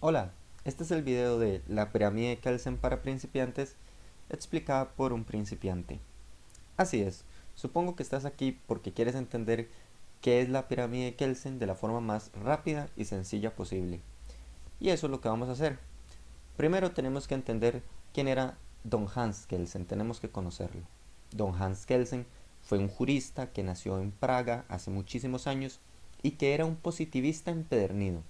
Hola, este es el video de la pirámide de Kelsen para principiantes explicada por un principiante. Así es, supongo que estás aquí porque quieres entender qué es la pirámide de Kelsen de la forma más rápida y sencilla posible. Y eso es lo que vamos a hacer. Primero tenemos que entender quién era Don Hans Kelsen, tenemos que conocerlo. Don Hans Kelsen fue un jurista que nació en Praga hace muchísimos años y que era un positivista empedernido.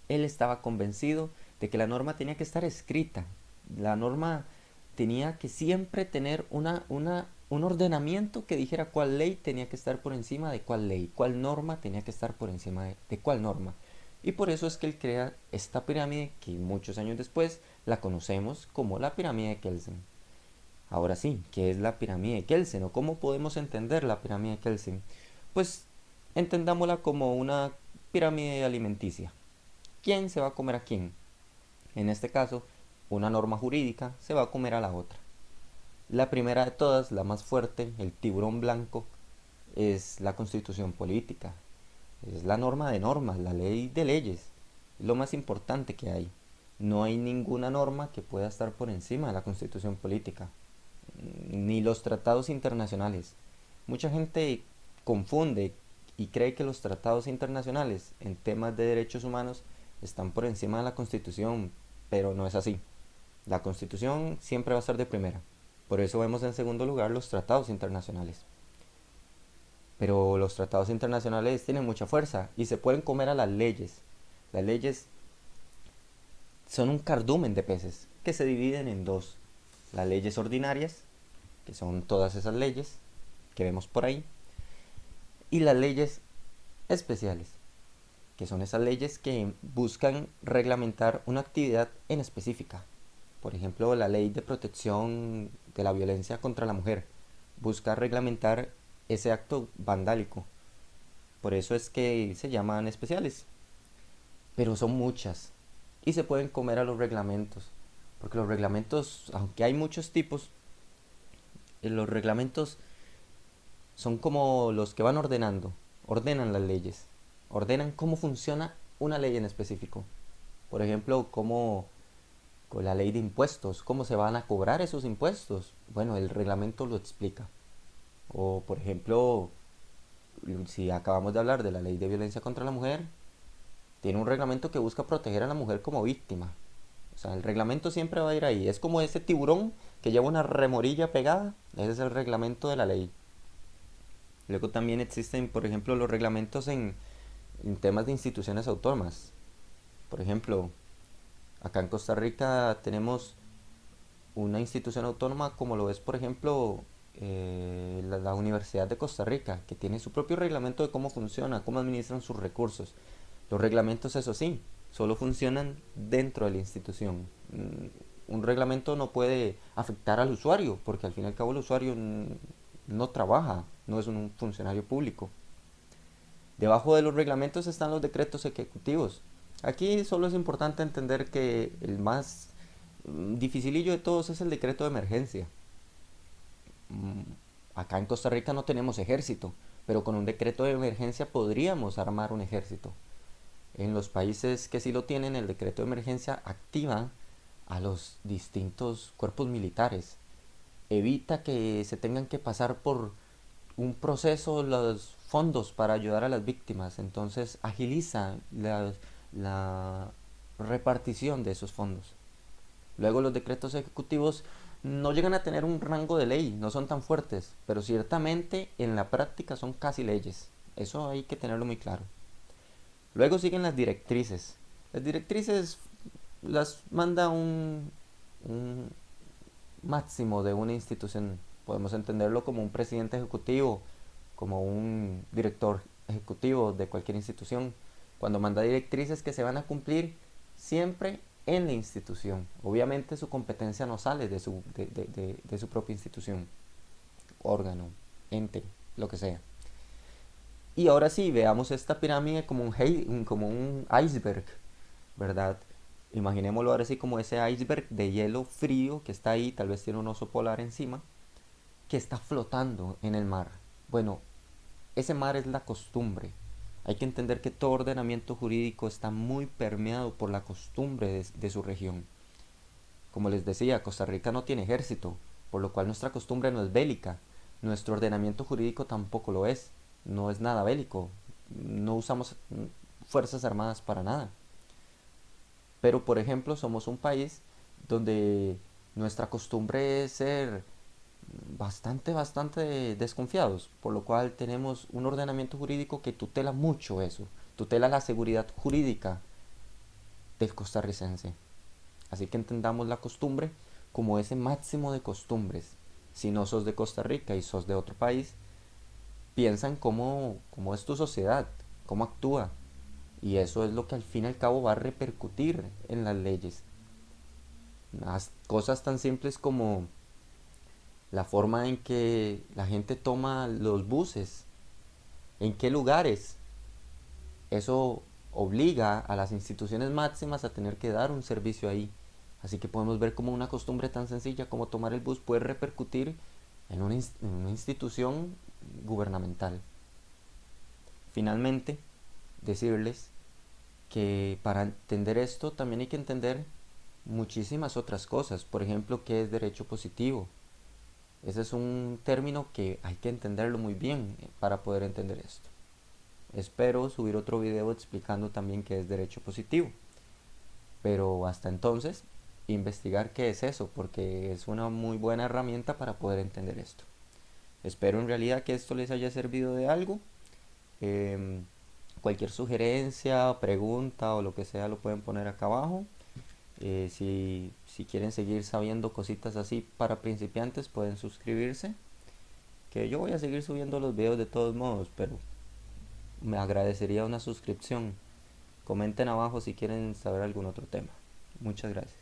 Él estaba convencido de que la norma tenía que estar escrita. La norma tenía que siempre tener un ordenamiento que dijera cuál ley tenía que estar por encima de cuál ley, cuál norma tenía que estar por encima de cuál norma. Y por eso es que él crea esta pirámide que muchos años después la conocemos como la pirámide de Kelsen. Ahora sí, ¿qué es la pirámide de Kelsen o cómo podemos entender la pirámide de Kelsen? Pues entendámosla como una pirámide alimenticia. ¿Quién se va a comer a quién? En este caso, una norma jurídica se va a comer a la otra. La primera de todas, la más fuerte, el tiburón blanco, es la constitución política. Es la norma de normas, la ley de leyes. Es lo más importante que hay. No hay ninguna norma que pueda estar por encima de la constitución política, ni los tratados internacionales. Mucha gente confunde y cree que los tratados internacionales en temas de derechos humanos están por encima de la Constitución, pero no es así. La Constitución siempre va a estar de primera. Por eso vemos en segundo lugar los tratados internacionales. Pero los tratados internacionales tienen mucha fuerza y se pueden comer a las leyes. Las leyes son un cardumen de peces que se dividen en dos. Las leyes ordinarias, que son todas esas leyes que vemos por ahí, y las leyes especiales, que son esas leyes que buscan reglamentar una actividad en específica. Por ejemplo, la ley de protección de la violencia contra la mujer busca reglamentar ese acto vandálico. Por eso es que se llaman especiales. Pero son muchas. Y se pueden comer a los reglamentos. Porque los reglamentos, aunque hay muchos tipos, los reglamentos son como los que van ordenando, ordenan las leyes, ordenan cómo funciona una ley en específico. Por ejemplo, cómo con la ley de impuestos, cómo se van a cobrar esos impuestos. Bueno, el reglamento lo explica. O, por ejemplo, si acabamos de hablar de la ley de violencia contra la mujer, tiene un reglamento que busca proteger a la mujer como víctima. O sea, el reglamento siempre va a ir ahí. Es como ese tiburón que lleva una remorilla pegada. Ese es el reglamento de la ley. Luego también existen, por ejemplo, los reglamentos en temas de instituciones autónomas. Por ejemplo, acá en Costa Rica tenemos una institución autónoma como lo es, por ejemplo, la Universidad de Costa Rica, que tiene su propio reglamento de cómo funciona, cómo administran sus recursos. Los reglamentos, eso sí, solo funcionan dentro de la institución. Un reglamento no puede afectar al usuario, porque al fin y al cabo el usuario no trabaja, no es un funcionario público. Debajo de los reglamentos están los decretos ejecutivos. Aquí solo es importante entender que el más dificilillo de todos es el decreto de emergencia. Mm, Acá en Costa Rica no tenemos ejército, pero con un decreto de emergencia podríamos armar un ejército. En los países que sí lo tienen, el decreto de emergencia activa a los distintos cuerpos militares. Evita que se tengan que pasar por un proceso los fondos para ayudar a las víctimas. Entonces agiliza la repartición de esos fondos. Luego los decretos ejecutivos no llegan a tener un rango de ley, no son tan fuertes, pero ciertamente en la práctica son casi leyes. Eso hay que tenerlo muy claro. Luego siguen las directrices. Las directrices las manda un máximo de una institución. Podemos entenderlo como un presidente ejecutivo, como un director ejecutivo de cualquier institución, cuando manda directrices que se van a cumplir siempre en la institución. Obviamente su competencia no sale de su propia institución, órgano, ente, lo que sea. Y ahora sí, veamos esta pirámide como un iceberg, ¿verdad? Imaginémoslo ahora sí como ese iceberg de hielo frío que está ahí, tal vez tiene un oso polar encima, que está flotando en el mar. Bueno, ese mar es la costumbre. Hay que entender que todo ordenamiento jurídico está muy permeado por la costumbre de su región. Como les decía, Costa Rica no tiene ejército, por lo cual nuestra costumbre no es bélica. Nuestro ordenamiento jurídico tampoco lo es. No es nada bélico. No usamos fuerzas armadas para nada. Pero, por ejemplo, somos un país donde nuestra costumbre es ser bastante desconfiados, por lo cual tenemos un ordenamiento jurídico que tutela mucho eso, tutela la seguridad jurídica del costarricense. Así que entendamos la costumbre como ese máximo de costumbres. Si no sos de Costa Rica y sos de otro país, piensa en cómo es tu sociedad, cómo actúa. Y eso es lo que al fin y al cabo va a repercutir en las leyes. Las cosas tan simples como la forma en que la gente toma los buses, en qué lugares. Eso obliga a las instituciones máximas a tener que dar un servicio ahí. Así que podemos ver cómo una costumbre tan sencilla como tomar el bus puede repercutir en una institución gubernamental. Finalmente, decirles que para entender esto también hay que entender muchísimas otras cosas. Por ejemplo, ¿qué es derecho positivo? Ese es un término que hay que entenderlo muy bien para poder entender esto. Espero subir otro video explicando también qué es derecho positivo. Pero hasta entonces, investigar qué es eso, porque es una muy buena herramienta para poder entender esto. Espero en realidad que esto les haya servido de algo. Em, Cualquier sugerencia, pregunta o lo que sea lo pueden poner acá abajo. Si quieren seguir sabiendo cositas así para principiantes, pueden suscribirse. Que yo voy a seguir subiendo los videos de todos modos, pero me agradecería una suscripción. Comenten abajo si quieren saber algún otro tema. Muchas gracias.